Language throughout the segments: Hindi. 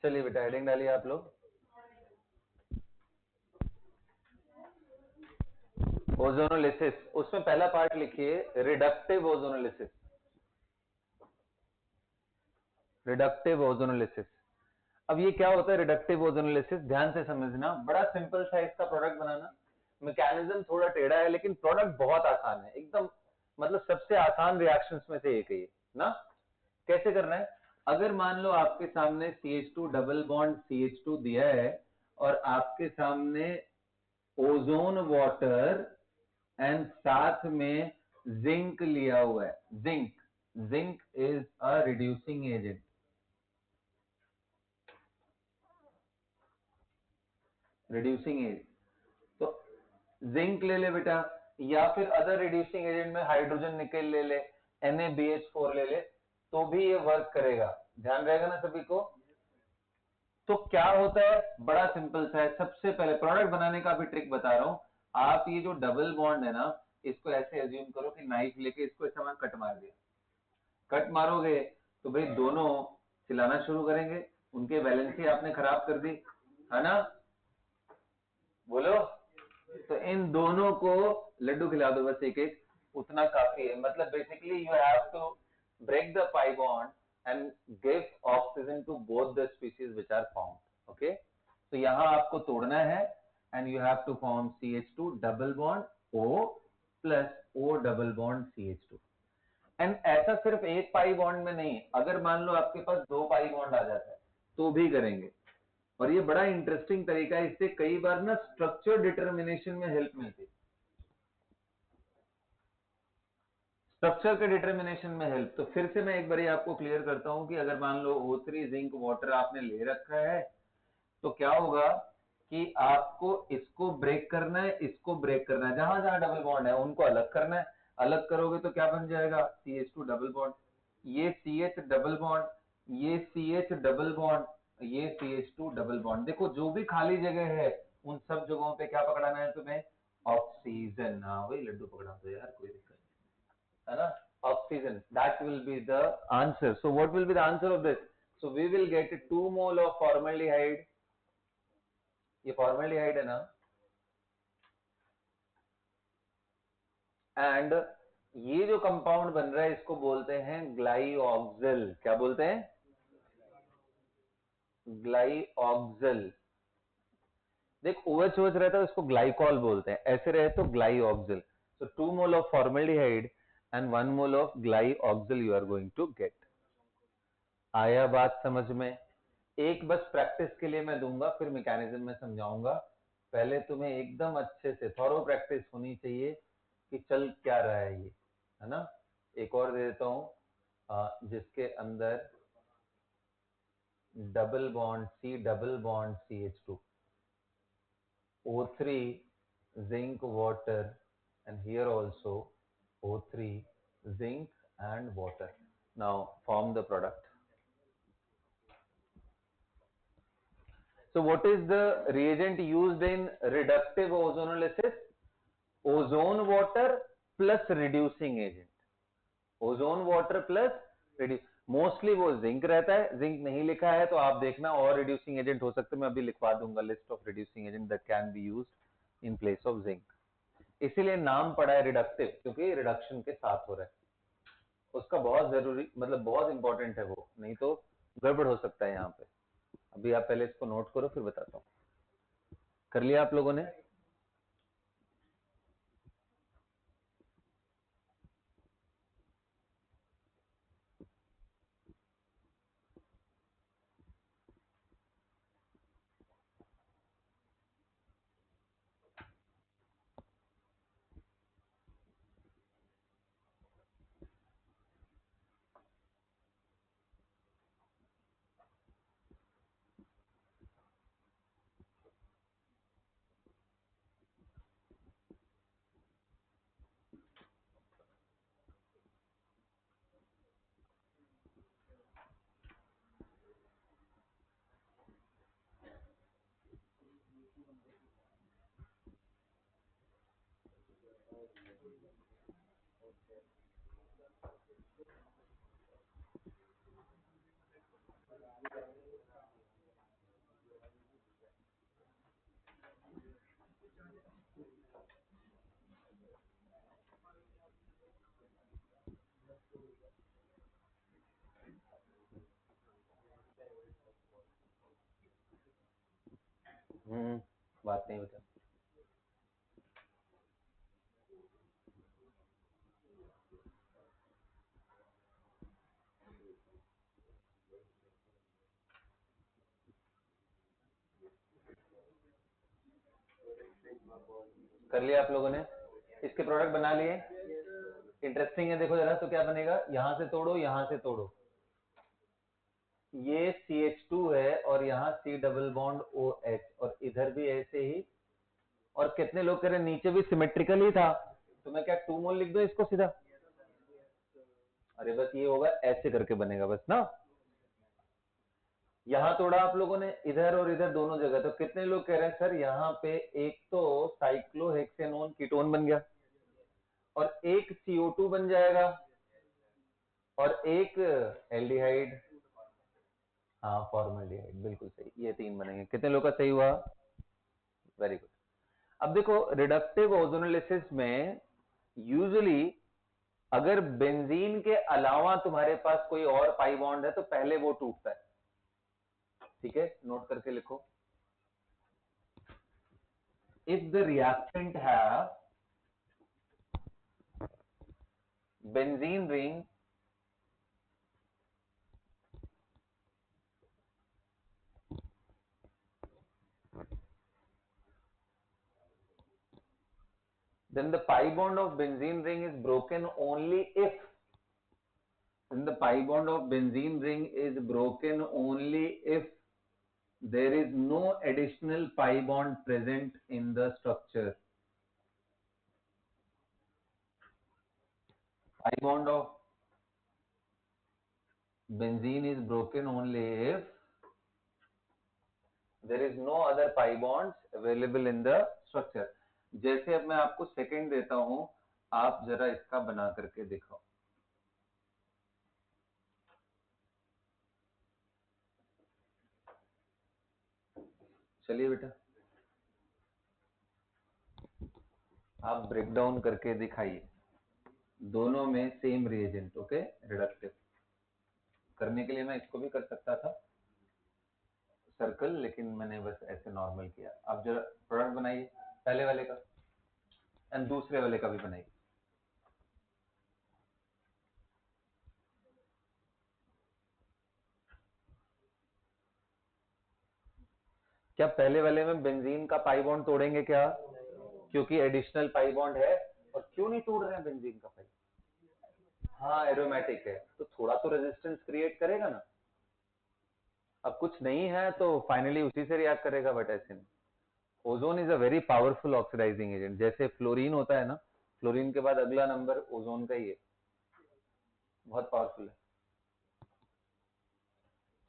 चलिए बेटा हेडिंग डालिए आप लोग। ओजोनोलिसिस, उसमें पहला पार्ट लिखिए रिडक्टिव ओजोनोलिसिस। Reductive ozonolysis. अब ये क्या होता है रिडक्टिव ओजोनोलिसिस? ध्यान से समझना, बड़ा सिंपल सा इसका प्रोडक्ट बनाना। मैकेनिज्म थोड़ा टेढ़ा है लेकिन प्रोडक्ट बहुत आसान है एकदम, मतलब सबसे आसान रिएक्शंस में से एक है ये ना। कैसे करना है? अगर मान लो आपके सामने CH2 डबल बॉन्ड CH2 दिया है और आपके सामने ओजोन वाटर एंड साथ में जिंक लिया हुआ है। Zinc, zinc is a reducing agent. Reducing agent, तो जिंक ले ले बेटा, या फिर अदर रिड्यूसिंग एजेंट में हाइड्रोजन निकल ले ले, NaBH4 ले ले, तो भी ये वर्क करेगा। ध्यान रहेगा ना सभी को? तो क्या होता है, बड़ा सिंपल सा है। सबसे पहले प्रोडक्ट बनाने का भी ट्रिक बता रहा हूं। आप ये जो डबल बॉन्ड है ना, इसको ऐसे अज्यूम करो कि नाइफ लेके इसको इस समय कट मार दिया। कट मारोगे तो भाई दोनों चिल्लाना शुरू करेंगे, उनके वैलेंसी आपने खराब कर दी, है ना? बोलो। तो इन दोनों को लड्डू खिला दो बस एक एक, उतना काफी है। मतलब basically you have to break the pi bond and give oxygen to both the species which are found. Okay, तो यहां आपको तोड़ना है and you have to form CH2 double bond O plus O double bond CH2। And ऐसा सिर्फ एक पाई बॉन्ड में नहीं, अगर मान लो आपके पास दो पाई बॉन्ड आ जाता है तो भी करेंगे। और ये बड़ा इंटरेस्टिंग तरीका है, इससे कई बार ना स्ट्रक्चर डिटर्मिनेशन में हेल्प मिलती है। स्ट्रक्चर के डिटर्मिनेशन में हेल्प। तो फिर से मैं एक बार आपको क्लियर करता हूं कि अगर मान लो O3 जिंक वाटर आपने ले रखा है तो क्या होगा कि आपको इसको ब्रेक करना है, इसको ब्रेक करना है, जहां जहां डबल बॉन्ड है उनको अलग करना है। अलग करोगे तो क्या बन जाएगा? CH2 डबल बॉन्ड, ये CH डबल बॉन्ड, ये CH डबल बॉन्ड, ये CH2 डबल बॉन्ड। देखो जो भी खाली जगह है उन सब जगहों पे क्या पकड़ाना है तुम्हें? ऑक्सीजन। हाँ वही लड्डू पकड़ा दो यार, कोई दिक्कत नहीं, है ना? Oxygen, that will be the answer. So what will be the answer of this? So we will get 2 mole of formaldehyde. ये फॉर्मल्डिहाइड है ना, एंड ये जो कंपाउंड बन रहा है इसको बोलते हैं ग्लाइऑक्सिल। क्या बोलते हैं? ग्लाइऑक्सिल। देख OH OH रहता है उसको ग्लाइकॉल बोलते हैं, ऐसे रहे तो glyoxal. So 2 mole of formaldehyde and 1 mole of glyoxal you are going to get. आया बात समझ में? एक बस प्रैक्टिस के लिए मैं दूंगा, फिर मैकेनिज्म में समझाऊंगा। पहले तुम्हें एकदम अच्छे से थॉरो प्रैक्टिस होनी चाहिए कि चल क्या रहा है ये, है ना? एक और दे देता हूं जिसके अंदर double bond C double bond CH2, O3 zinc water, and here also O3 zinc and water. Now form the product. So what is the reagent used in reductive ozonolysis? Ozone water plus reducing agent। Ozone water plus reduce, mostly वो जिंक रहता है। जिंक नहीं लिखा है तो आप देखना और रिड्यूसिंग एजेंट हो सकते हैं, मैं अभी लिखवा दूंगा list of reducing agent that can be used in place of zinc. इसीलिए नाम पड़ा है रिडक्टिव, क्योंकि रिडक्शन के साथ हो रहा है। उसका बहुत जरूरी, मतलब बहुत इंपॉर्टेंट है वो, नहीं तो गड़बड़ हो सकता है यहाँ पे। अभी आप पहले इसको नोट करो फिर बताता हूँ। कर लिया आप लोगों ने? बात नहीं बता। कर लिया आप लोगों ने? इसके प्रोडक्ट बना लिए? इंटरेस्टिंग है, देखो जरा तो क्या बनेगा। यहां से तोड़ो, यहां से तोड़ो, ये CH2 है और यहाँ C डबल बॉन्ड OH, और इधर भी ऐसे ही। और कितने लोग कह रहे नीचे भी सिमेट्रिकल ही था, तो मैं क्या 2 मोल लिख दूं इसको सीधा? अरे बस ये होगा, ऐसे करके बनेगा बस ना। यहां तोड़ा आप लोगों ने, इधर और इधर दोनों जगह, तो कितने लोग कह रहे हैं सर यहाँ पे एक तो साइक्लोहेक्सेनोन कीटोन बन गया, और एक CO2 बन जाएगा, और एक एल्डिहाइड। हाँ फॉर्मल्डिहाइड, बिल्कुल सही, ये 3 बनेंगे। कितने लोग का सही हुआ? Very good. अब देखो रिडक्टिव ओजोनोलिसिस में यूजुअली अगर बेंजीन के अलावा तुम्हारे पास कोई और पाई बॉन्ड है तो पहले वो टूटता है। ठीक है, नोट करके लिखो। If the reactant have benzene ring then the pi bond of benzene ring is broken only if then the pi bond of benzene ring is broken only if there is no additional pi bond present in the structure. Pi bond of benzene is broken only if there is no other pi bonds available in the structure. जैसे अब मैं आपको सेकंड देता हूं, आप जरा इसका बना करके दिखाओ। चलिए बेटा, आप ब्रेक डाउन करके दिखाइए। दोनों में सेम रिएजेंट, ओके, रिडक्टिव। करने के लिए मैं इसको भी कर सकता था सर्कल, लेकिन मैंने बस ऐसे नॉर्मल किया। आप जरा प्रोडक्ट बनाइए पहले वाले का, एंड दूसरे वाले का भी बनाइए। क्या पहले वाले में बेंजीन का पाई बॉन्ड तोड़ेंगे क्या? क्योंकि एडिशनल पाई बॉन्ड है। और क्यों नहीं तोड़ रहे हैं बेंजीन का पाई? हाँ एरोमेटिक है, तो थोड़ा तो रेजिस्टेंस क्रिएट करेगा ना। अब कुछ नहीं है तो फाइनली उसी से रिएक्ट करेगा, बट ऐसे नहीं। Ozone is a very powerful oxidising agent. जैसे फ्लोरीन होता है ना, फ्लोरीन के बाद अगला नंबर ओजोन का ही है, बहुत पावरफुल है।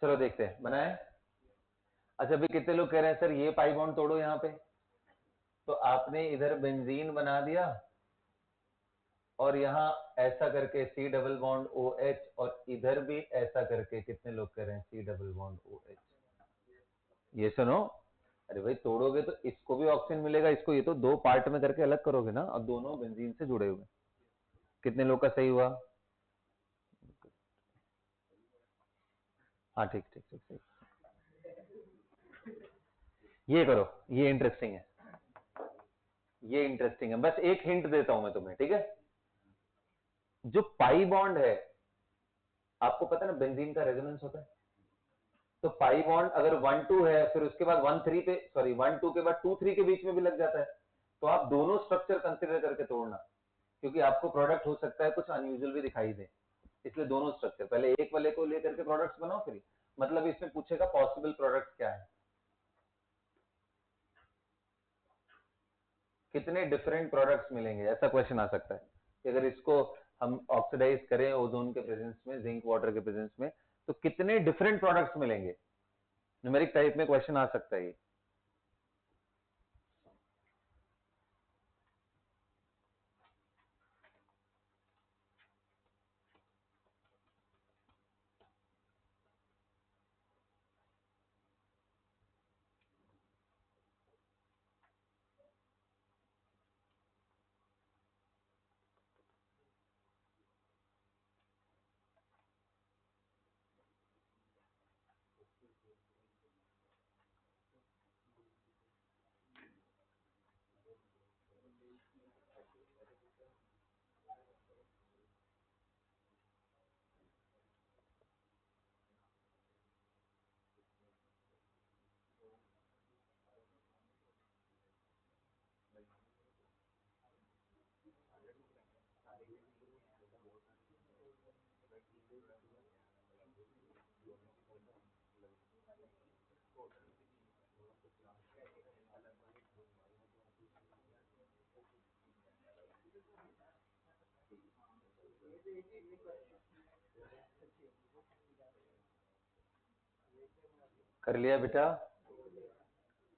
चलो देखते हैं, बनाए। अच्छा अभी कितने लोग कह रहे हैं सर ये पाई बॉन्ड तोड़ो यहाँ पे, तो आपने इधर बेंजीन बना दिया और यहाँ ऐसा करके C डबल बॉन्ड OH, और इधर भी ऐसा करके कितने लोग कह रहे हैं C डबल बॉन्ड OH। ये सुनो, अरे भाई तोड़ोगे तो इसको भी ऑक्सीजन मिलेगा, इसको, ये तो 2 पार्ट में करके अलग करोगे ना, अब दोनों बेंजीन से जुड़े हुए। कितने लोग का सही हुआ? हाँ ठीक ठीक ठीक सही। ये करो, ये इंटरेस्टिंग है, ये इंटरेस्टिंग है। बस एक हिंट देता हूं मैं तुम्हें, ठीक है। जो पाई बॉन्ड है, आपको पता है ना बेंजीन का रेजोनेंस होता है, तो पाई बॉन्ड अगर 1 2 है, फिर उसके बाद 1 3 पे, सॉरी 1 2 के बाद 2 3 के बीच में भी लग जाता है, तो आप दोनों स्ट्रक्चर कंसिडर करके तोड़ना, क्योंकि आपको प्रोडक्ट हो सकता है कुछ अनयूजुअल भी दिखाई दे। इसलिए दोनों स्ट्रक्चर पहले एक वाले को लेकर के प्रोडक्ट्स बनाओ, फिर मतलब इसमें पूछेगा पॉसिबल प्रोडक्ट्स क्या है, कितने डिफरेंट प्रोडक्ट्स मिलेंगे, ऐसा क्वेश्चन आ सकता है कि अगर इसको हम ऑक्सीडाइज करें ओजोन के प्रेजेंस में, जिंक वाटर के प्रेजेंस में, तो कितने डिफरेंट प्रोडक्ट्स मिलेंगे। न्यूमेरिक टाइप में क्वेश्चन आ सकता है ये। कर लिया बेटा?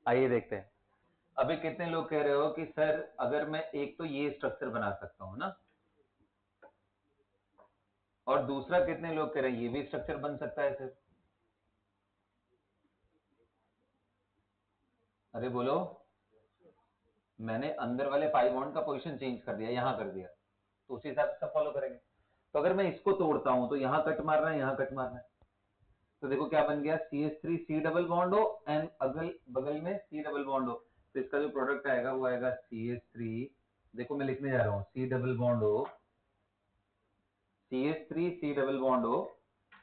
आइए देखते हैं। अभी कितने लोग कह रहे हो कि सर अगर मैं एक तो ये स्ट्रक्चर बना सकता हूं ना, और दूसरा कितने लोग कह रहे हैं ये भी स्ट्रक्चर बन सकता है सर? अरे बोलो। मैंने अंदर वाले पाई बॉन्ड का पोजीशन चेंज कर दिया, यहां कर दिया, तो उसी हिसाब से सब फॉलो करेंगे। तो अगर मैं इसको तोड़ता हूं तो यहां कट मारना है, यहां कट मारना है, तो देखो क्या बन गया, CH3 C डबल बॉन्ड हो एंड अगल बगल में C डबल बॉन्ड हो, तो इसका जो प्रोडक्ट आएगा वो आएगा CH3, देखो मैं लिखने जा रहा हूँ, C डबल बॉन्ड हो, CH3 C डबल बॉन्ड हो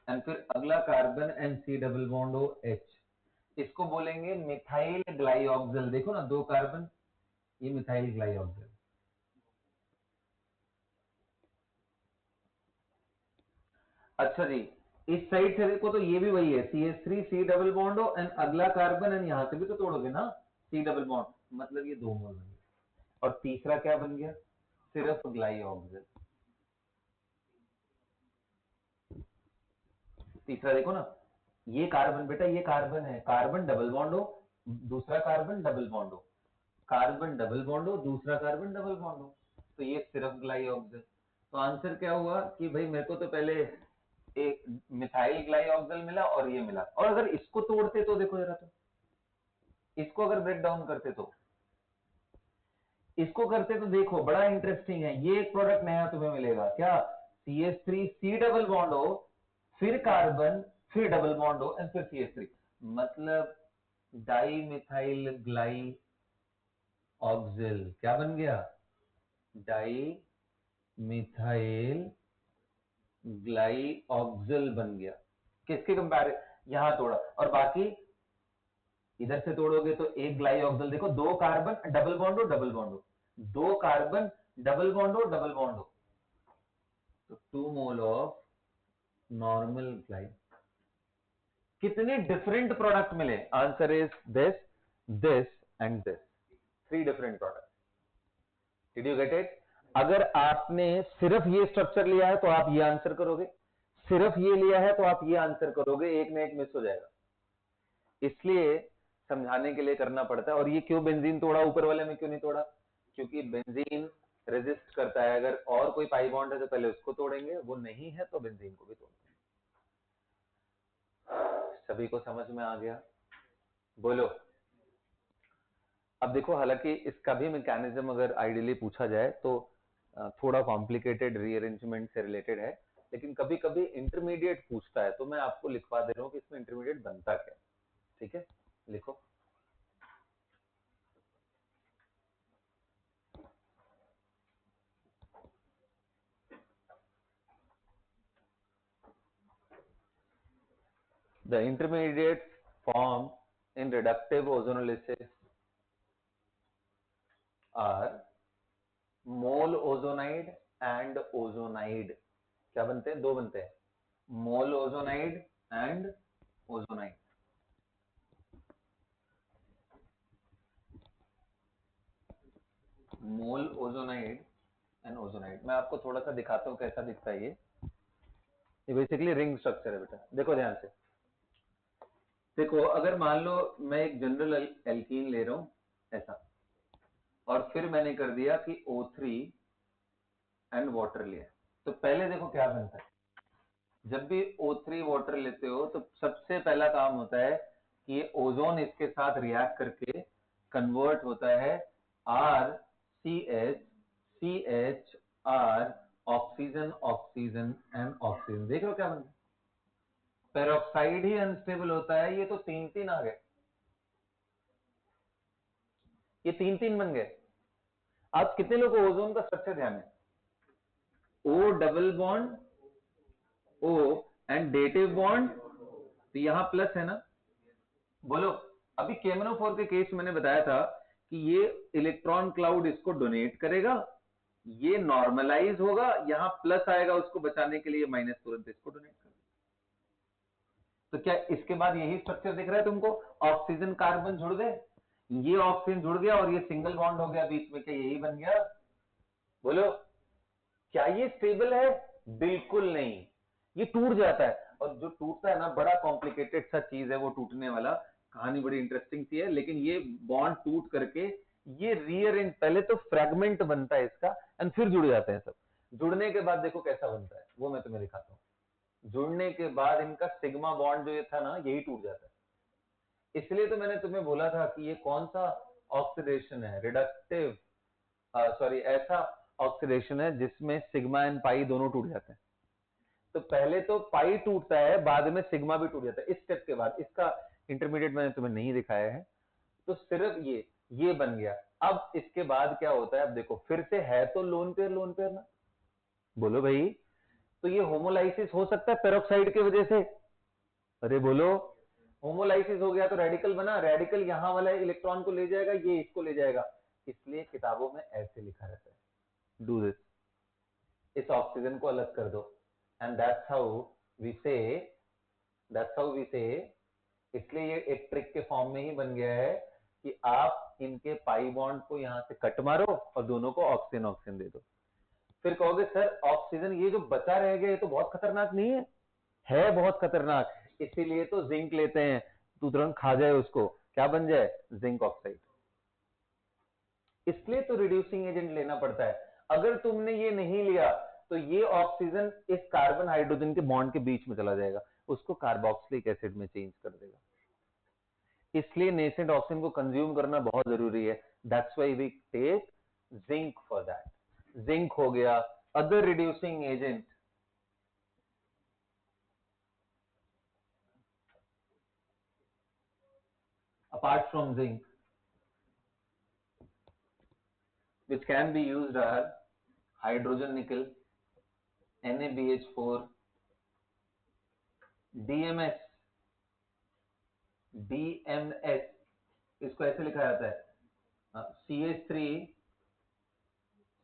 एंड फिर अगला carbon and C double bond हो H, इसको बोलेंगे मिथाइल ग्लाइऑक्सिल। देखो ना, दो कार्बन, ये मिथाइल ग्लाइऑक्सिल। अच्छा जी, इस साइड से देखो तो ये भी वही है, CH3 C डबल बॉन्ड हो एंड अगला कार्बन एंड यहां से भी तो तोड़ोगे ना C डबल बॉन्ड, मतलब ये दो मोल बन गया। और तीसरा क्या बन गया, सिर्फ ग्लाइऑक्सिल। तीसरा देखो ना, ये कार्बन बेटा, ये कार्बन है, कार्बन डबल बॉन्ड हो, दूसरा कार्बन डबल बॉन्ड हो, कार्बन डबल बॉन्ड हो, दूसरा कार्बन डबल बॉन्ड हो, तो ये सिर्फ ग्लाइऑक्सिल। तो आंसर क्या हुआ कि भाई मेरे को तो पहले एक मिथाइल ग्लाइऑक्सिल मिला और ये मिला, और अगर इसको तोड़ते तो देखो जरा, तो इसको अगर ब्रेक डाउन करते तो, इसको करते तो देखो बड़ा इंटरेस्टिंग है, ये एक प्रोडक्ट नया तुम्हें मिलेगा क्या, CH3 C डबल बॉन्ड हो, फिर कार्बन, फिर डबल बॉन्ड हो एंड फिर CH3, मतलब डाई मिथाइल ग्लाई ऑक्सिल। क्या बन गया, डाई मिथाइल ग्लाइऑक्सिल बन गया। किसके कंपेयर, यहां तोड़ा, और बाकी इधर से तोड़ोगे तो एक ग्लाइऑक्सिल, देखो दो कार्बन डबल बॉन्ड हो, डबल बॉन्ड हो, दो कार्बन डबल बॉन्ड हो, डबल बॉन्ड हो, तो 2 मोल ऑफ नॉर्मल ग्लाई। कितने डिफरेंट प्रोडक्ट मिले, answer is this and this, 3 different product. Did you get it? अगर आपने सिर्फ ये स्ट्रक्चर लिया है तो आप ये आंसर करोगे, सिर्फ ये लिया है तो आप ये आंसर करोगे, एक ना एक मिस हो जाएगा। इसलिए समझाने के लिए करना पड़ता है। और ये क्यों बेंजीन तोड़ा, ऊपर वाले में क्यों नहीं तोड़ा, क्योंकि बेंजीन रेजिस्ट करता है, अगर और कोई पाई बॉन्ड है तो पहले उसको तोड़ेंगे, वो नहीं है तो बेंजीन को भी तोड़ेंगे। सभी को समझ में आ गया? बोलो। अब देखो, हालांकि इसका भी मैकेनिज्म अगर आइडियली पूछा जाए तो थोड़ा कॉम्प्लिकेटेड रीअरेंजमेंट से रिलेटेड है, लेकिन कभी कभी इंटरमीडिएट पूछता है, तो मैं आपको लिखवा दे रहा हूँ कि इसमें इंटरमीडिएट बनता क्या। ठीक है, लिखो। The intermediates formed in reductive ozonolysis are mole ozonide and ozonide. क्या बनते हैं, दो बनते हैं, mole ozonide and ozonide. Mole ozonide and ozonide, मैं आपको थोड़ा सा दिखाता हूँ कैसा दिखता है ये बेसिकली रिंग स्ट्रक्चर है बेटा, देखो ध्यान से। देखो, अगर मान लो मैं एक जनरल एल्कीन ले रहा हूं ऐसा, और फिर मैंने कर दिया कि O3 एंड वाटर लिया, तो पहले देखो क्या बनता है। जब भी O3 वाटर लेते हो तो सबसे पहला काम होता है कि ये ओजोन इसके साथ रिएक्ट करके कन्वर्ट होता है RCH CHR, oxygen oxygen and oxygen. देख रहे हो क्या बनता है, पेरोक्साइड ही अनस्टेबल होता है, ये तो तीन तीन आ गए, ये तीन तीन बन गए। आप कितने लोगों को ओजोन का स्ट्रक्चर ध्यान है, O double bond O and dative bond, तो यहां प्लस है ना। बोलो, अभी केमनोफोर के केस मैंने बताया था कि ये इलेक्ट्रॉन क्लाउड इसको डोनेट करेगा, ये नॉर्मलाइज होगा, यहां प्लस आएगा उसको बचाने के लिए, माइनस तुरंत इसको डोनेट करेगा। तो क्या इसके बाद यही स्ट्रक्चर दिख रहा है तुमको? ऑक्सीजन कार्बन जुड़ गए, ये ऑक्सीजन जुड़ गया और ये सिंगल बॉन्ड हो गया बीच में, क्या यही बन गया? बोलो, क्या ये स्टेबल है? बिल्कुल नहीं, ये टूट जाता है। और जो टूटता है ना, बड़ा कॉम्प्लिकेटेड सा चीज है वो टूटने वाला, कहानी बड़ी इंटरेस्टिंग सी है। लेकिन ये बॉन्ड टूट करके ये रीअरेंज, पहले तो फ्रेगमेंट बनता है इसका एंड फिर जुड़ जाते हैं सब। जुड़ने के बाद देखो कैसा बनता है, वो मैं तुम्हें दिखाता हूँ। जुड़ने के बाद इनका सिग्मा बॉन्ड जो ये था ना, यही टूट जाता है। इसलिए तो मैंने तुम्हें बोला था कि ये कौन सा ऑक्सीडेशन है, रिडक्टिव, सॉरी, ऐसा ऑक्सीडेशन है जिसमें सिग्मा एंड पाई दोनों टूट जाते हैं। तो पहले तो पाई टूटता है, बाद में सिग्मा भी टूट जाता है। इस स्टेप के बाद, इसका इंटरमीडिएट मैंने तुम्हें नहीं दिखाया है। तो सिर्फ ये बन गया। अब इसके बाद क्या होता है, अब देखो फिर से है तो लोन पेयर ना। बोलो भाई, तो ये होमोलाइसिस हो सकता है पेरोक्साइड की वजह से? अरे बोलो, होमोलाइसिस हो गया तो रेडिकल बना, रेडिकल यहां वाला इलेक्ट्रॉन को ले जाएगा, ये इसको ले जाएगा। इसलिए किताबों में ऐसे लिखा रहता है, डू दिस, इस ऑक्सीजन को अलग कर दो। एंड दैट्स हाउ वी से, इसलिए ये एक ट्रिक के फॉर्म में ही बन गया है कि आप इनके पाई बॉन्ड को यहां से कट मारो और दोनों को ऑक्सीजन ऑक्सीजन दे दो। फिर कहोगे सर ऑक्सीजन ये जो बचा रह गया, ये तो बहुत खतरनाक नहीं है? है बहुत खतरनाक, इसीलिए तो जिंक लेते हैं, तू तुरंत खा जाए उसको, क्या बन जाए? Zinc oxide. इसलिए तो रिड्यूसिंग एजेंट लेना पड़ता है। अगर तुमने ये नहीं लिया तो ये ऑक्सीजन इस कार्बन हाइड्रोजन के बॉन्ड के बीच में चला जाएगा, उसको कार्बोक्सिलिक एसिड में चेंज कर देगा। इसलिए नेसेंट ऑक्सीजन को कंज्यूम करना बहुत जरूरी है। That's why we take zinc for that. Zinc हो गया, other reducing agent, apart from zinc, which can be used are hydrogen nickel, NaBH4, DMS, DMS, इसको ऐसे लिखा जाता है CH3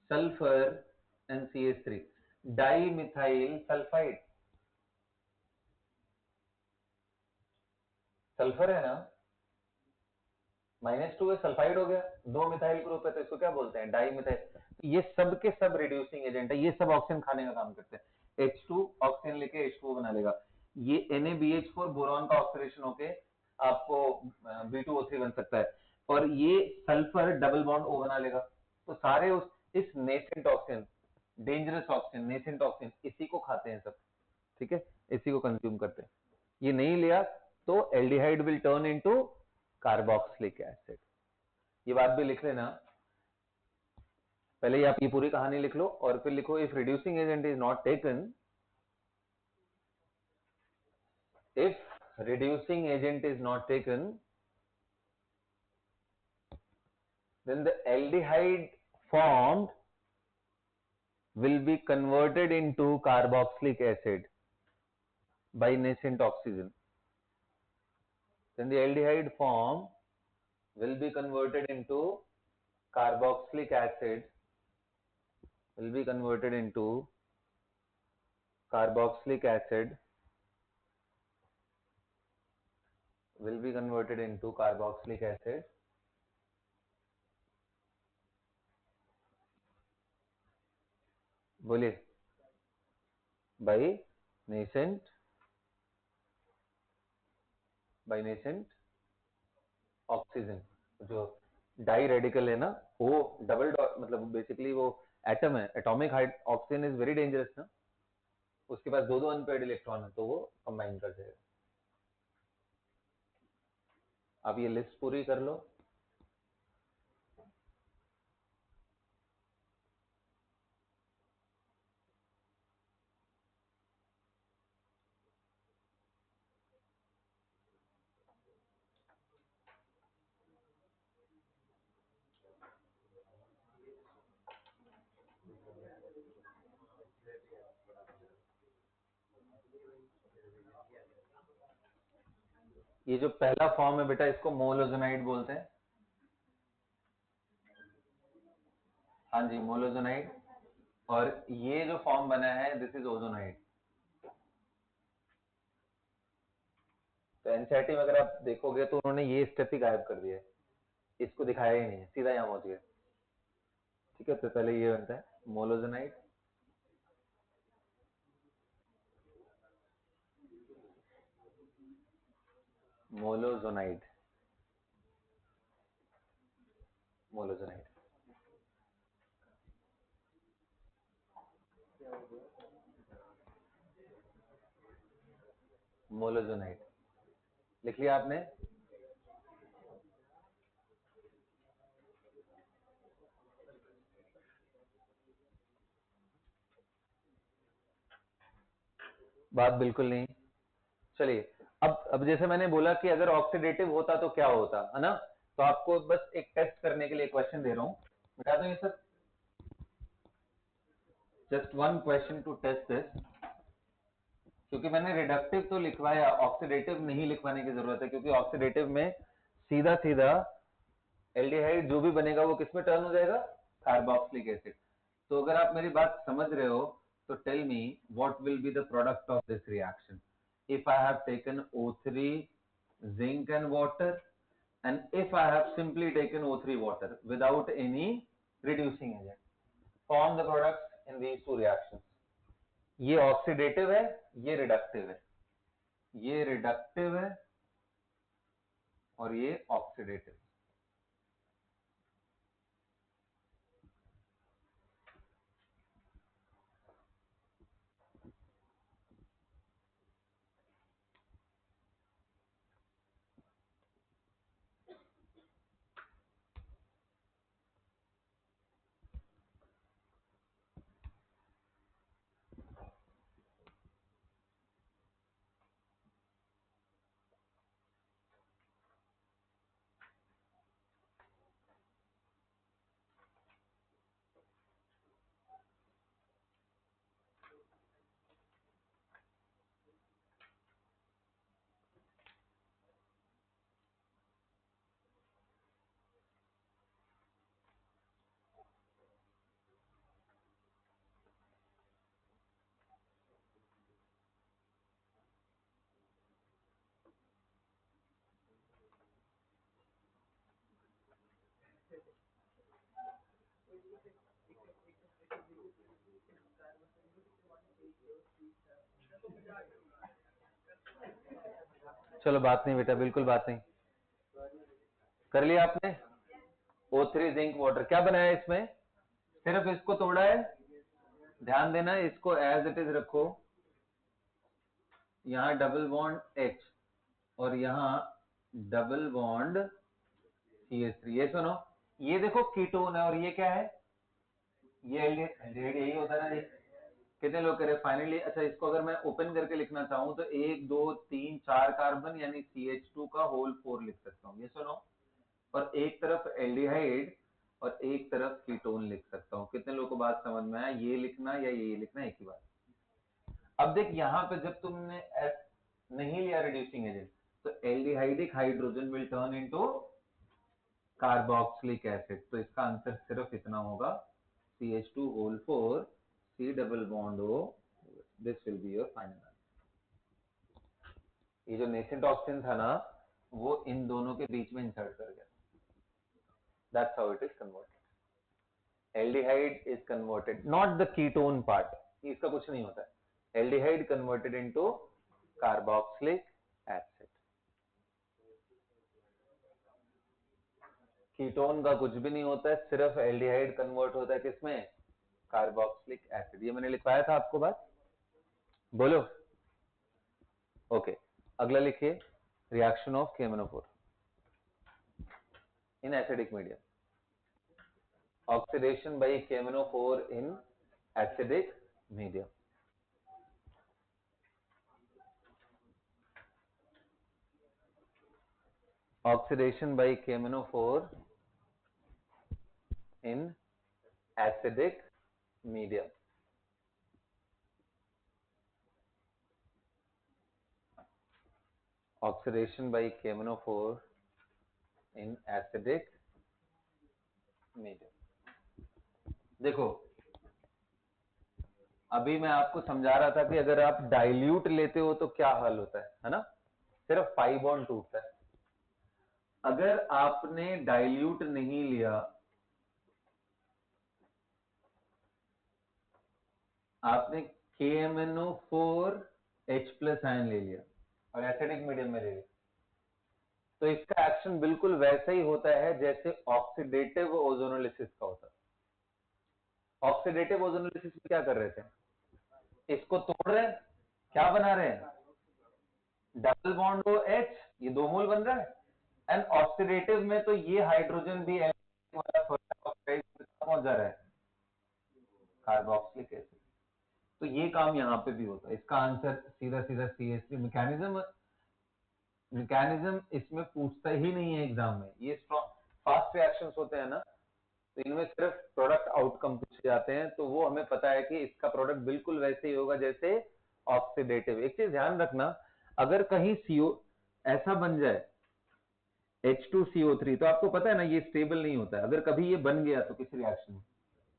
sulphur and CH3 di methyl sulphide. Sulphur है ना, -2 है, सल्फाइड हो गया, दो मिथाइल ग्रुप है, तो इसको क्या बोलते हैं? Di methyl. ये सब के सब रिड्यूसिंग एजेंट है, ये सब ऑक्सीजन खाने का काम करते हैं। H2 ऑक्सीजन लेके H2O बना लेगा, ये NaBH4 बोरॉन का ऑक्सीडेशन होके आपको B2O3 बन सकता है, और ये सल्फर डबल बॉन्ड O बना लेगा। तो सारे इस nascent oxygen, dangerous oxygen, nascent oxygen, इसी को खाते हैं सब, ठीक है, इसी को कंज्यूम करते हैं। ये नहीं लिया तो aldehyde will turn into carboxylic acid. ये बात भी लिख लेना, पहले ही आप ये पूरी कहानी लिख लो और फिर लिखो if reducing agent is not taken, if reducing agent is not taken, then the aldehyde formed will be converted into carboxylic acid by nascent oxygen. Then the aldehyde form will be converted into carboxylic acid, will be converted into carboxylic acid, will be converted into carboxylic acid बोलिए, by nascent ऑक्सीजन। जो डाई रेडिकल है ना, वो डबल डॉट, मतलब बेसिकली वो एटम है, atomic height, oxygen is very dangerous ना, उसके पास दो दो अनपेयर्ड इलेक्ट्रॉन है, तो वो कंबाइन कर देगा। आप ये लिस्ट पूरी कर लो। ये जो पहला फॉर्म है बेटा, इसको मोलोजोनाइड बोलते हैं। हाँ जी, मोलोजोनाइड। और ये जो फॉर्म बना है, दिस इज ओजोनाइड। एनसीईआरटी में अगर आप देखोगे तो उन्होंने ये स्टेप ही गायब कर दिया है, इसको दिखाया ही नहीं है, सीधा यहाँ पहुंच गया। ठीक है, तो पहले ये बनता है मोलोजोनाइट, मोलोजोनाइट, मोलोजोनाइट। मोलोजोनाइट लिख लिया आपने? बात बिल्कुल नहीं। चलिए, अब जैसे मैंने बोला कि अगर ऑक्सीडेटिव होता तो क्या होता, है ना? तो आपको बस एक टेस्ट करने के लिए क्वेश्चन दे रहा हूं, बता दो ये सब, just one question to test this. क्योंकि मैंने रिडक्टिव तो लिखवाया, ऑक्सीडेटिव नहीं लिखवाने की जरूरत है, क्योंकि ऑक्सीडेटिव में सीधा सीधा एल्डिहाइड जो भी बनेगा वो किस में टर्न हो जाएगा? Carboxylic acid. तो अगर आप मेरी बात समझ रहे हो तो tell me what will be the product of this reaction if I have taken O3 zinc and water, and if I have simply taken O3 water without any reducing agent, form the products in these two reactions. ये ऑक्सीडेटिव है, ये रिडक्टिव है, ये रिडक्टिव है और ये ऑक्सीडेटिव। चलो बात नहीं बेटा, बिल्कुल बात नहीं। कर लिया आपने? O3 जिंक वाटर क्या बनाया इसमें? सिर्फ इसको तोड़ा है। ध्यान देना, इसको एज इट इज रखो, यहां डबल बॉन्ड H और यहां डबल बॉन्ड CH3। ये सुनो, ये देखो कीटोन है और ये क्या है? ये एल्डिहाइड, यही होता है ना? कितने लोग कह रहे फाइनली? अच्छा, इसको अगर मैं ओपन करके लिखना चाहूं तो 1 2 3 4 कार्बन यानी CH2 का होल 4 लिख सकता हूं, ये सुनो। और एक तरफ एल्डिहाइड और एक तरफ कीटोन लिख सकता हूं। कितने लोगों को बात समझ में आया? ये लिखना या ये लिखना एक ही बात। अब देख, यहां पे जब तुमने S नहीं लिया रिड्यूसिंग एजेंट, तो aldehydic hydrogen will turn into carboxylic acid. तो इसका आंसर सिर्फ इतना होगा, CH2 whole 4 C double bond O, this will be your final answer. ये जो नेसेंट ऑक्सीजन था ना, वो इन दोनों के बीच में इंसर्ट कर गया। That's how it is converted. Aldehyde is converted, not the ketone part, इसका कुछ नहीं होता है। Aldehyde converted into carboxylic acid. Ketone का कुछ भी नहीं होता है, सिर्फ एल्डिहाइड कन्वर्ट होता है किसमें? Carboxylic acid. ये मैंने लिखवाया था आपको, बात बोलो। ओके, अगला लिखिए, reaction of KMnO4 in acidic medium. Oxidation by KMnO4 in acidic medium. Oxidation by KMnO4 in acidic medium. Oxidation by KMnO4 in acidic medium. देखो, अभी मैं आपको समझा रहा था कि अगर आप डाइल्यूट लेते हो तो क्या हल होता है ना? सिर्फ पाई बॉन्ड टूटता है। अगर आपने डाइल्यूट नहीं लिया, आपने KMnO4H+ आयन ले लिया और एसिडिक मीडियम में ले लिया, तो इसका एक्शन बिल्कुल वैसा ही होता है जैसे ऑक्सीडेटिव ओजोनोलिसिस का होता है। ऑक्सीडेटिव ओजोनोलिसिस में क्या कर रहे थे, इसको तोड़ रहे हैं, क्या बना रहे हैं, डबल बॉन्ड OH, ये दो मोल बन रहा है। एंड ऑक्सीडेटिव में तो ये हाइड्रोजन भी पहुंच जा रहा है कार्बोक्सिलिक एसिड। तो ये काम यहां पे भी होता है। इसका आंसर सीधा सीधा CH3। मैकेनिज्म इसमें पूछता ही नहीं है एग्जाम में। ये फास्ट रिएक्शंस होते हैं ना, तो इनमें सिर्फ प्रोडक्ट आउटकम पूछे जाते हैं, तो वो हमें पता है कि इसका प्रोडक्ट बिल्कुल वैसे ही होगा जैसे ऑक्सीडेटिव। एक चीज ध्यान रखना, अगर कहीं CO ऐसा बन जाए H2CO3, तो आपको पता है ना ये स्टेबल नहीं होता है। अगर कभी ये बन गया तो किसी रिएक्शन में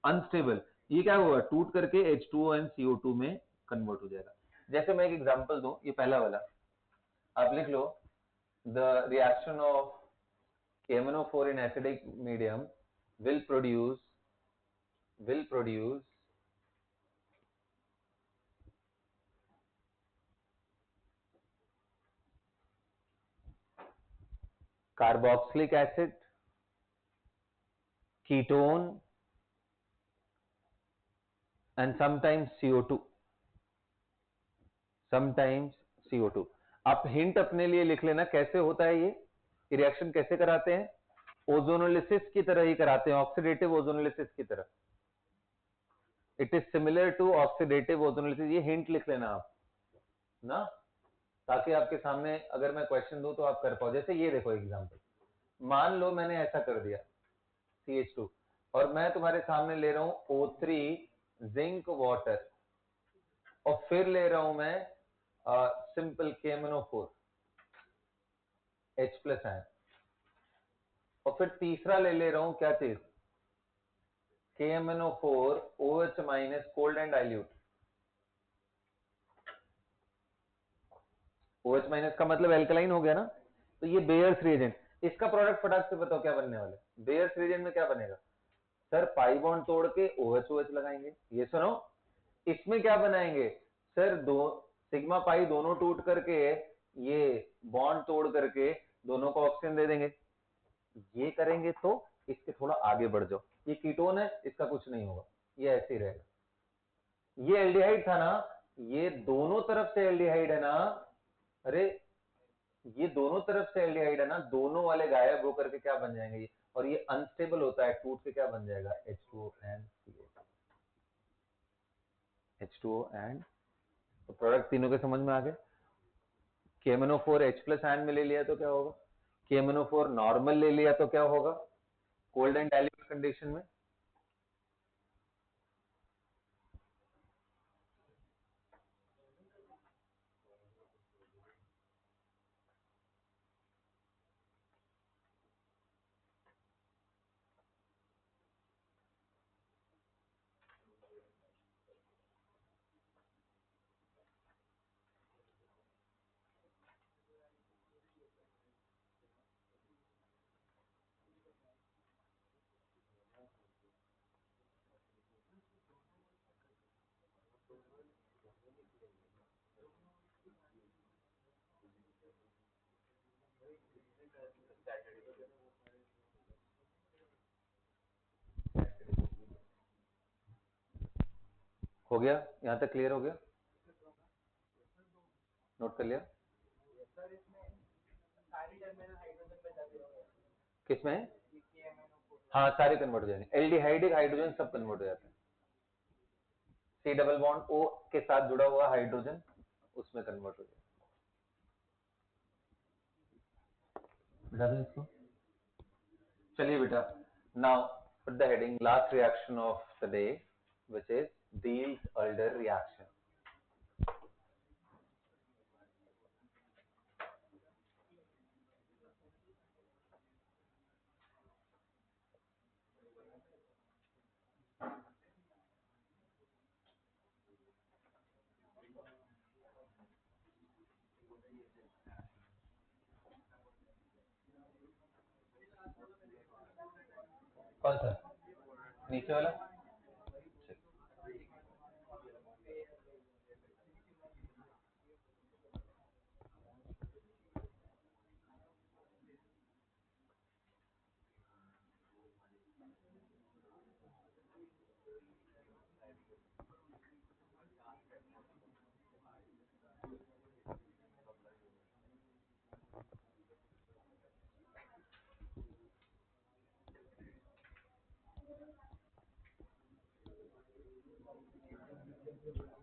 अनस्टेबल, ये क्या होगा, टूट करके H2O and CO2 में कन्वर्ट हो जाएगा। जैसे मैं एक एग्जांपल दूं, ये पहला वाला आप लिख लो, the reaction of KMnO4 in acidic medium will produce carboxylic acid, ketone and sometimes CO2। आप हिंट अपने लिए लिख लेना कैसे होता है ये रिएक्शन, कैसे कराते हैं, ओजोनोलिसिस की तरह ही कराते हैं, ऑक्सीडेटिव ओजोनोलिसिस की तरह। It is similar to oxidative ozonolysis. ये हिंट लिख लेना आप ना, ताकि आपके सामने अगर मैं क्वेश्चन दूं तो आप कर पाओ। जैसे ये देखो एग्जांपल, मान लो मैंने ऐसा कर दिया CH2 और मैं तुम्हारे सामने ले रहा हूं O3 जिंक वाटर, और फिर ले रहा हूं मैं सिंपल KMnO4 H+ आयन, और फिर तीसरा ले रहा हूं क्या चीज, KMnO4 OH- cold and dilute. OH- का मतलब एल्कलाइन हो गया ना, तो ये बेयर्स रिएजेंट। इसका प्रोडक्ट फटाक से बताओ क्या बनने वाले, बेयर्स रिएजेंट में क्या बनेगा, सर पाई बॉन्ड तोड़ के OH लगाएंगे, ये सुनो। इसमें क्या बनाएंगे, सर दो सिग्मा पाई दोनों टूट करके ये बॉन्ड तोड़ करके दोनों को ऑक्सीजन दे देंगे। ये करेंगे तो इसके थोड़ा आगे बढ़ जाओ, ये कीटोन है, इसका कुछ नहीं होगा, ये ऐसे ही रहेगा। ये एल्डिहाइड था ना, ये दोनों तरफ से एल्डिहाइड है ना, अरे ये दोनों तरफ से एल्डिहाइड है ना, दोनों वाले गायब होकर के क्या बन जाएंगे ये, और ये अनस्टेबल होता है, टूट के क्या बन जाएगा, H2O and CO2। H2O and, तो प्रोडक्ट तीनों के समझ में आ गए। KMnO4 H+ आयन में ले लिया तो क्या होगा, KMnO4 नॉर्मल ले लिया तो क्या होगा, कोल्ड एंड डाइल्यूट कंडीशन में। हो गया, यहां तक क्लियर हो गया, नोट कर लिया। किसमें, हाँ सारे कन्वर्ट हो जाएंगे, एल्डिहाइडिक हाइड्रोजन सब कन्वर्ट हो जाते हैं। C डबल बॉन्ड O के साथ जुड़ा हुआ हाइड्रोजन उसमें कन्वर्ट हो जाएगा। इसको चलिए बेटा, now put the heading last reaction of the day which is Diels-Alder reaction। कौन सा नीचे वाला?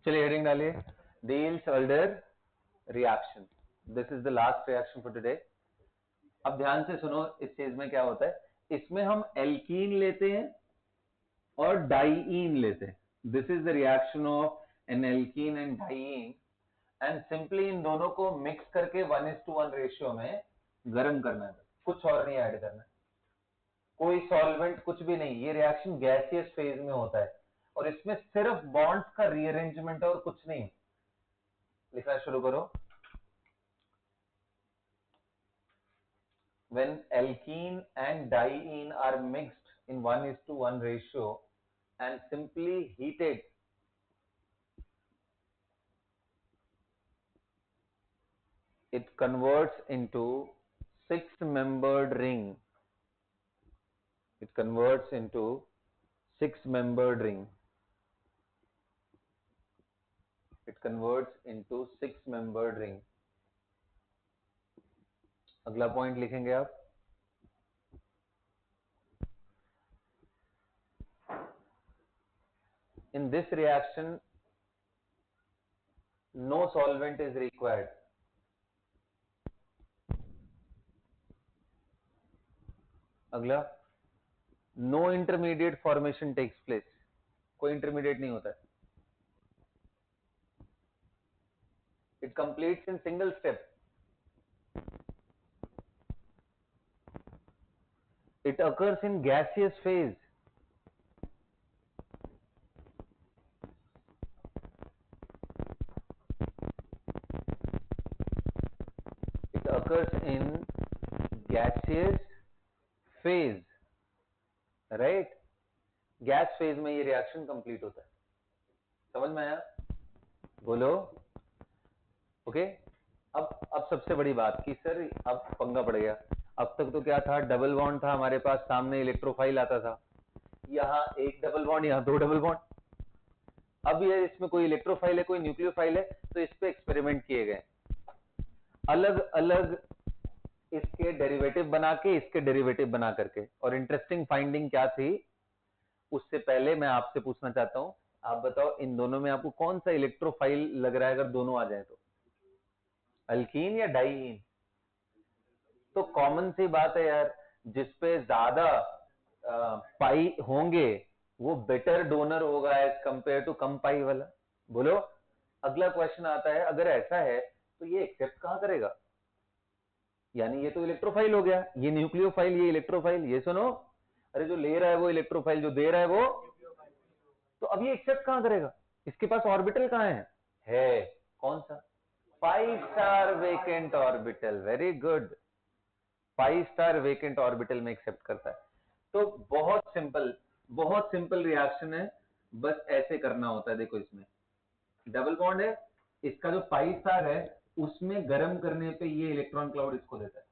चलिए हेडिंग डालिए, Diels-Alder reaction. This is the last reaction for today. अब ध्यान से सुनो, इस चीज में क्या होता है, इसमें हम एल्कीन लेते हैं और डाइईन लेते हैं। This is the reaction of an alkene and diene, and simply इन दोनों को मिक्स करके 1:1 रेशियो में गर्म करना है, कुछ और नहीं ऐड करना है, कोई सॉल्वेंट कुछ भी नहीं। ये रिएक्शन गैसियस फेज में होता है और इसमें सिर्फ बॉन्ड्स का रीअरेंजमेंट है और कुछ नहीं। लिखना शुरू करो। When alkene and diene are mixed in 1:1 ratio and simply heated, it converts into six-membered ring. It converts into six-membered ring. It converts into six-membered ring. अगला पॉइंट लिखेंगे आप, in this reaction no solvent is required. अगला, no intermediate formation takes place. कोई इंटरमीडिएट नहीं होता है। It completes in single step. It occurs in gaseous phase. It occurs in gaseous phase, right? Gas phase में ये रिएक्शन कंप्लीट होता है। समझ में आया? बोलो। ओके। अब सबसे बड़ी बात कि सर अब पंगा पड़ गया। अब तक तो क्या था, डबल बॉन्ड था हमारे पास, सामने इलेक्ट्रोफाइल आता था, यहाँ एक डबल बॉन्ड, यहाँ दो डबल बॉन्ड। अब ये इसमें कोई इलेक्ट्रोफाइल है, कोई न्यूक्लियोफाइल है, तो इस पे एक्सपेरिमेंट किए गए, अलग अलग इसके डेरिवेटिव बना के, इसके डेरिवेटिव बना करके। और इंटरेस्टिंग फाइंडिंग क्या थी, उससे पहले मैं आपसे पूछना चाहता हूं, आप बताओ इन दोनों में आपको कौन सा इलेक्ट्रोफाइल लग रहा है अगर दोनों आ जाए तो, अल्कीन या डाइईन? तो कॉमन सी बात है यार, जिसपे ज्यादा पाई होंगे वो बेटर डोनर होगा एज कंपेयर टू कम पाई वाला। बोलो। अगला क्वेश्चन आता है, अगर ऐसा है तो ये एक्सेप्ट कहां करेगा? यानी ये तो इलेक्ट्रोफाइल हो गया, ये न्यूक्लियोफाइल, ये इलेक्ट्रोफाइल। ये सुनो, अरे जो ले रहा है वो इलेक्ट्रोफाइल, जो दे रहा है वो, तो अब ये एक्सेप्ट कहां करेगा? इसके पास ऑर्बिटल कहां है? कौन सा? 5 star vacant orbital. Very good, 5 star vacant orbital में एक्सेप्ट करता है। तो बहुत सिंपल रिएक्शन है, बस ऐसे करना होता है। देखो इसमें डबल बॉन्ड है, इसका जो 5 स्टार है उसमें गर्म करने पे ये इलेक्ट्रॉन क्लाउड इसको देता है।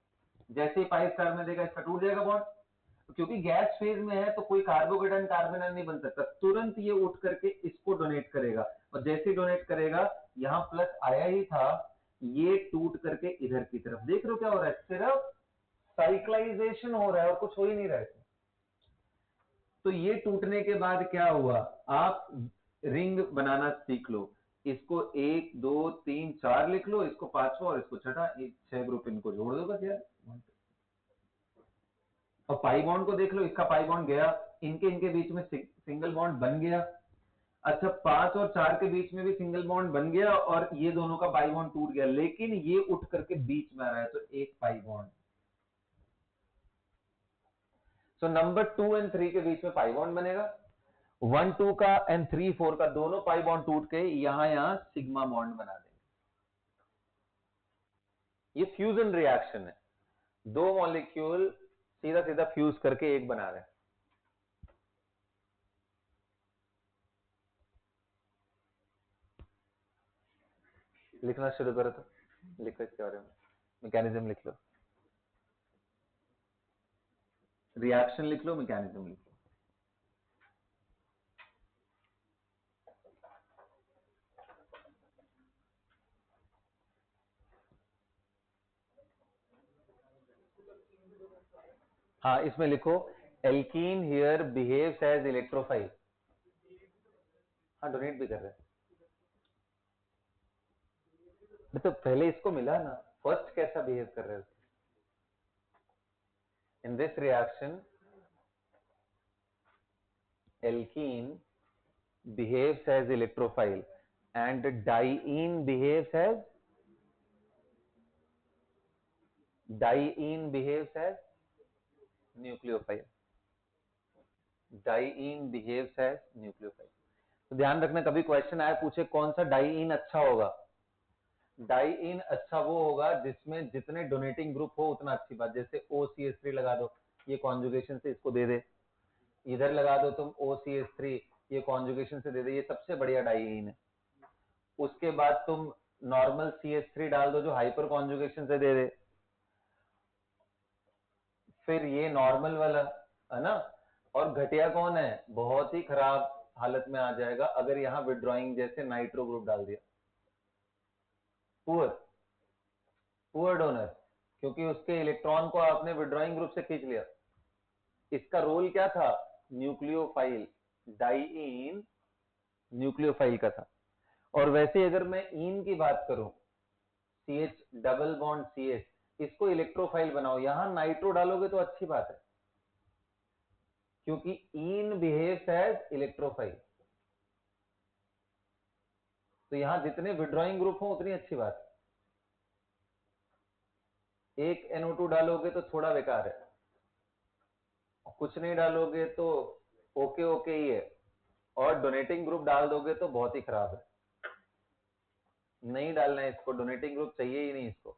जैसे ही 5 स्टार में देगा, इसका टूट जाएगा बॉन्ड, क्योंकि गैस फेज में है तो कोई कार्बोकेटाइन कार्बोनाइन नहीं बन सकता, तुरंत ये उठ करके इसको डोनेट करेगा। और जैसे ही डोनेट करेगा, यहाँ प्लस आया ही था, ये टूट करके इधर की तरफ, देख रहे हो क्या हो रहा है, सिर्फ साइक्लाइजेशन हो रहा है और कुछ हो ही नहीं रहा है। तो ये टूटने के बाद क्या हुआ, आप रिंग बनाना सीख लो। इसको 1 2 3 4 लिख लो, इसको 5वां और इसको छठा, 6 ग्रुप इनको जोड़ दो बस यार। और पाई बॉन्ड को देख लो, इसका पाई बॉन्ड गया, इनके इनके बीच में सिंगल बॉन्ड बन गया। अच्छा, 5 और 4 के बीच में भी सिंगल बॉन्ड बन गया और ये दोनों का पाई बॉन्ड टूट गया, लेकिन ये उठ करके बीच में आ रहा है, तो एक pi bond. So number 2 and 3 के बीच में पाई बॉन्ड बनेगा, 1 2 का एंड 3 4 का दोनों पाई बॉन्ड टूट के यहां सिग्मा बॉन्ड बना देंगे। ये फ्यूजन रिएक्शन है, दो मॉलिक्यूल सीधा सीधा फ्यूज करके एक बना रहे हैं। लिखना शुरू करो तो लिखो इसके बारे में, मैकेनिज्म लिख लो, रिएक्शन लिख लो, मैकेनिज्म लिख लो। हाँ, इसमें लिखो alkene here behaves as electrophile. हाँ, डोनेट भी कर रहे हैं। तो पहले इसको मिला ना, फर्स्ट कैसा बिहेव कर रहे हो? In this reaction alkene behaves as electrophile and diene behaves as nucleophile। Diene behaves as nucleophile। तो ध्यान रखना, कभी क्वेश्चन आए पूछे कौन सा डाइईन अच्छा होगा, डाइईन अच्छा वो होगा जिसमें जितने डोनेटिंग ग्रुप हो उतना अच्छी बात। जैसे OCH3 लगा दो, ये कॉन्जुगेशन से इसको दे दे, इधर लगा दो तुम OCH3, ये कॉन्जुगेशन से दे दे, ये सबसे बढ़िया डाइईन है। उसके बाद तुम नॉर्मल CH3 डाल दो जो हाइपर कॉन्जुगेशन से दे दे, फिर ये नॉर्मल वाला है ना। और घटिया कौन है, बहुत ही खराब हालत में आ जाएगा अगर यहां विड्रॉइंग जैसे नाइट्रो ग्रुप डाल दिया, पुअर पुअर डोनर, क्योंकि उसके इलेक्ट्रॉन को आपने विड्रॉइंग ग्रुप से खींच लिया। इसका रोल क्या था, न्यूक्लियोफाइल, डाइईन न्यूक्लियोफाइल का था। और वैसे अगर मैं ईन की बात करूं, CH डबल बॉन्ड CH, इसको इलेक्ट्रोफाइल बनाओ, यहां नाइट्रो डालोगे तो अच्छी बात है, क्योंकि ईन बिहेव्स एज इलेक्ट्रोफाइल। तो यहां जितने विड्रॉइंग ग्रुप हो उतनी अच्छी बात है। एक NO2 डालोगे तो थोड़ा बेकार है, कुछ नहीं डालोगे तो ओके ओके ही है, और डोनेटिंग ग्रुप डाल दोगे तो बहुत ही खराब है। नहीं डालना है इसको, डोनेटिंग ग्रुप चाहिए ही नहीं इसको।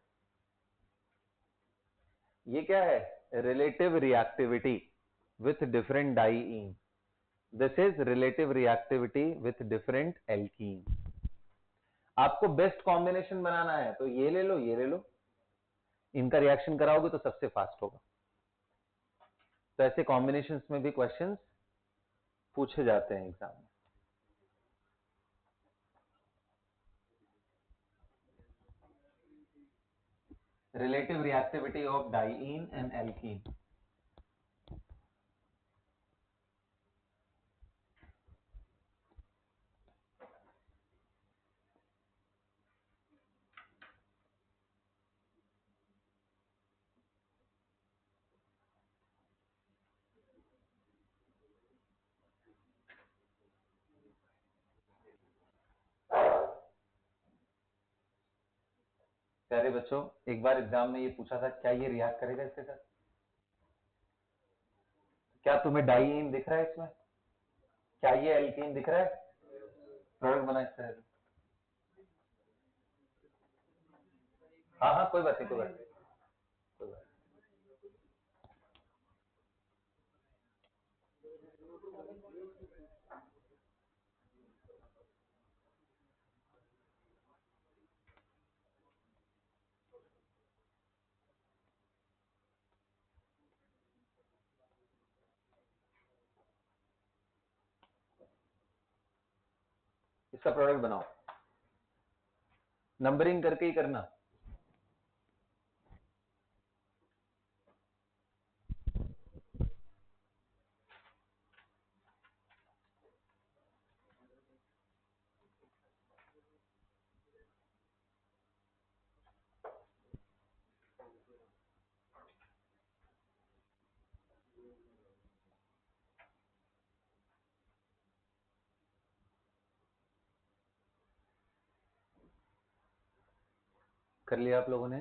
ये क्या है, relative reactivity with different diene. This is relative reactivity with different alkene. आपको बेस्ट कॉम्बिनेशन बनाना है तो ये ले लो, ये ले लो, इनका रिएक्शन कराओगे तो सबसे फास्ट होगा। तो ऐसे कॉम्बिनेशंस में भी क्वेश्चंस पूछे जाते हैं एग्जाम में। Relative reactivity of diene and alkene. प्यारे बच्चों, एक बार एग्जाम में ये पूछा था, क्या ये रिएक्ट करेगा इसके साथ? क्या तुम्हें डाइईन दिख रहा है इसमें? क्या ये एल्कीन दिख रहा है? प्रोडक्ट बना इसका है। हाँ हाँ, कोई बात नहीं, कोई बात नहीं, कोई बात नहीं। इसका प्रोडक्ट बनाओ, नंबरिंग करके ही करना। कर लिया आप लोगों ने?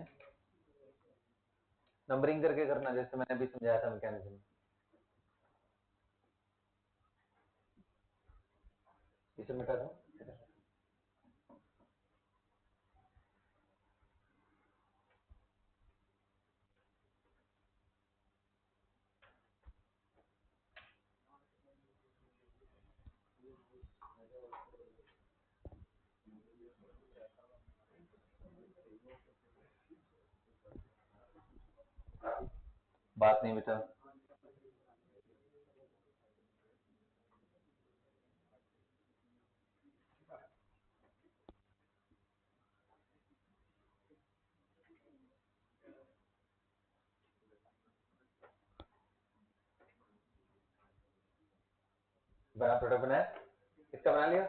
नंबरिंग करके करना, जैसे मैंने अभी समझाया था मैकेनिज्म। इसे मिटा दो। बात नहीं बेटा। बना प्रोडक्ट बनाया, इसका बना लिया।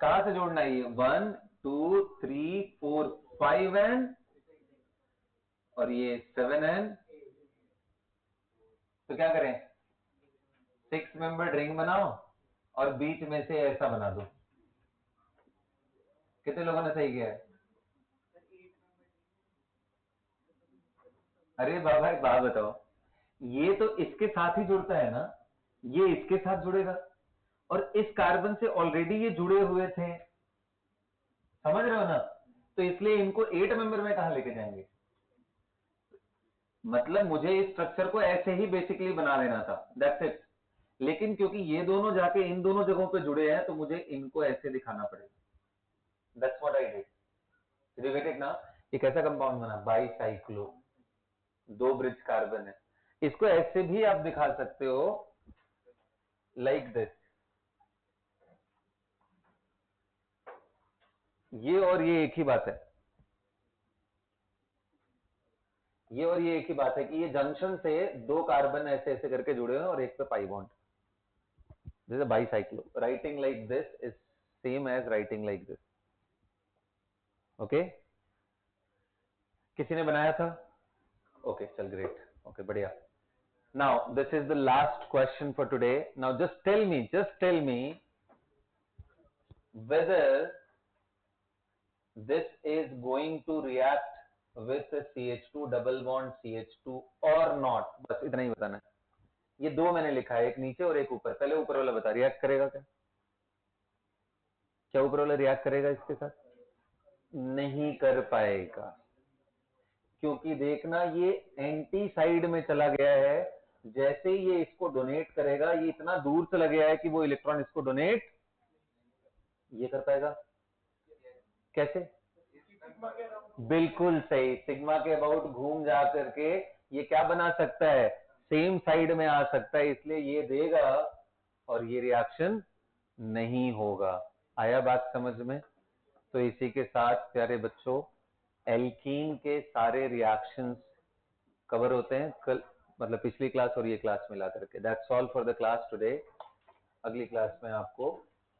कहां से जोड़ना है ये? 1 2 3 4 5n और ये 7n। तो क्या करें, 6 मेंबर रिंग बनाओ और बीच में से ऐसा बना दो। कितने लोगों ने सही किया है? अरे बाबा एक बात बताओ, ये तो इसके साथ ही जुड़ता है ना, ये इसके साथ जुड़ेगा और इस कार्बन से ऑलरेडी ये जुड़े हुए थे, समझ रहे हो ना? तो इसलिए इनको 8 मेंबर में कहां लेके जाएंगे? मतलब मुझे इस स्ट्रक्चर को ऐसे ही बेसिकली बना देना था, दैट्स इट। लेकिन क्योंकि ये दोनों जाके इन दोनों जगहों पे जुड़े हैं तो मुझे इनको ऐसे दिखाना पड़ेगा। That's what I did. You get it ना? ये कैसा कंपाउंड बना? बाईसाइक्लो, 2 ब्रिज कार्बन है। इसको ऐसे भी आप दिखा सकते हो, लाइक दिस। ये और ये एक ही बात है, ये और ये एक ही बात है कि ये जंक्शन से 2 कार्बन ऐसे ऐसे करके जुड़े हुए हैं और एक पे pi bond. This is bicyclo. Writing like this is same as writing like this. Okay, किसी ने बनाया था? ओके, चल ग्रेट। ओके, बढ़िया। Now, this is the last question for today. Now, just tell me whether this is going to react with CH2 double bond CH2 or not. बस इतना ही बताना है। ये 2 मैंने लिखा है, एक नीचे और एक ऊपर। पहले ऊपर वाला बता, रिएक्ट करेगा क्या? क्या ऊपर वाला रिएक्ट करेगा इसके साथ? नहीं कर पाएगा, क्योंकि देखना ये एंटी साइड में चला गया है। जैसे ही ये इसको डोनेट करेगा, ये इतना दूर चला गया है कि वो इलेक्ट्रॉन इसको डोनेट ये कर पाएगा। कैसे? बिल्कुल सही, सिग्मा के अबाउट घूम जा करके ये क्या बना सकता है? सेम साइड में आ सकता है, इसलिए ये देगा और ये रिएक्शन नहीं होगा। आया बात समझ में? तो इसी के साथ प्यारे बच्चों, एल्कीन के सारे रिएक्शंस कवर होते हैं कल, मतलब पिछली क्लास और ये क्लास मिला करके। That's all for the class today. अगली क्लास में आपको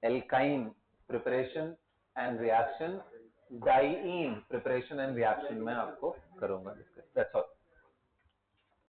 alkyne preparation and reaction, diene preparation and reaction में आपको करूंगा।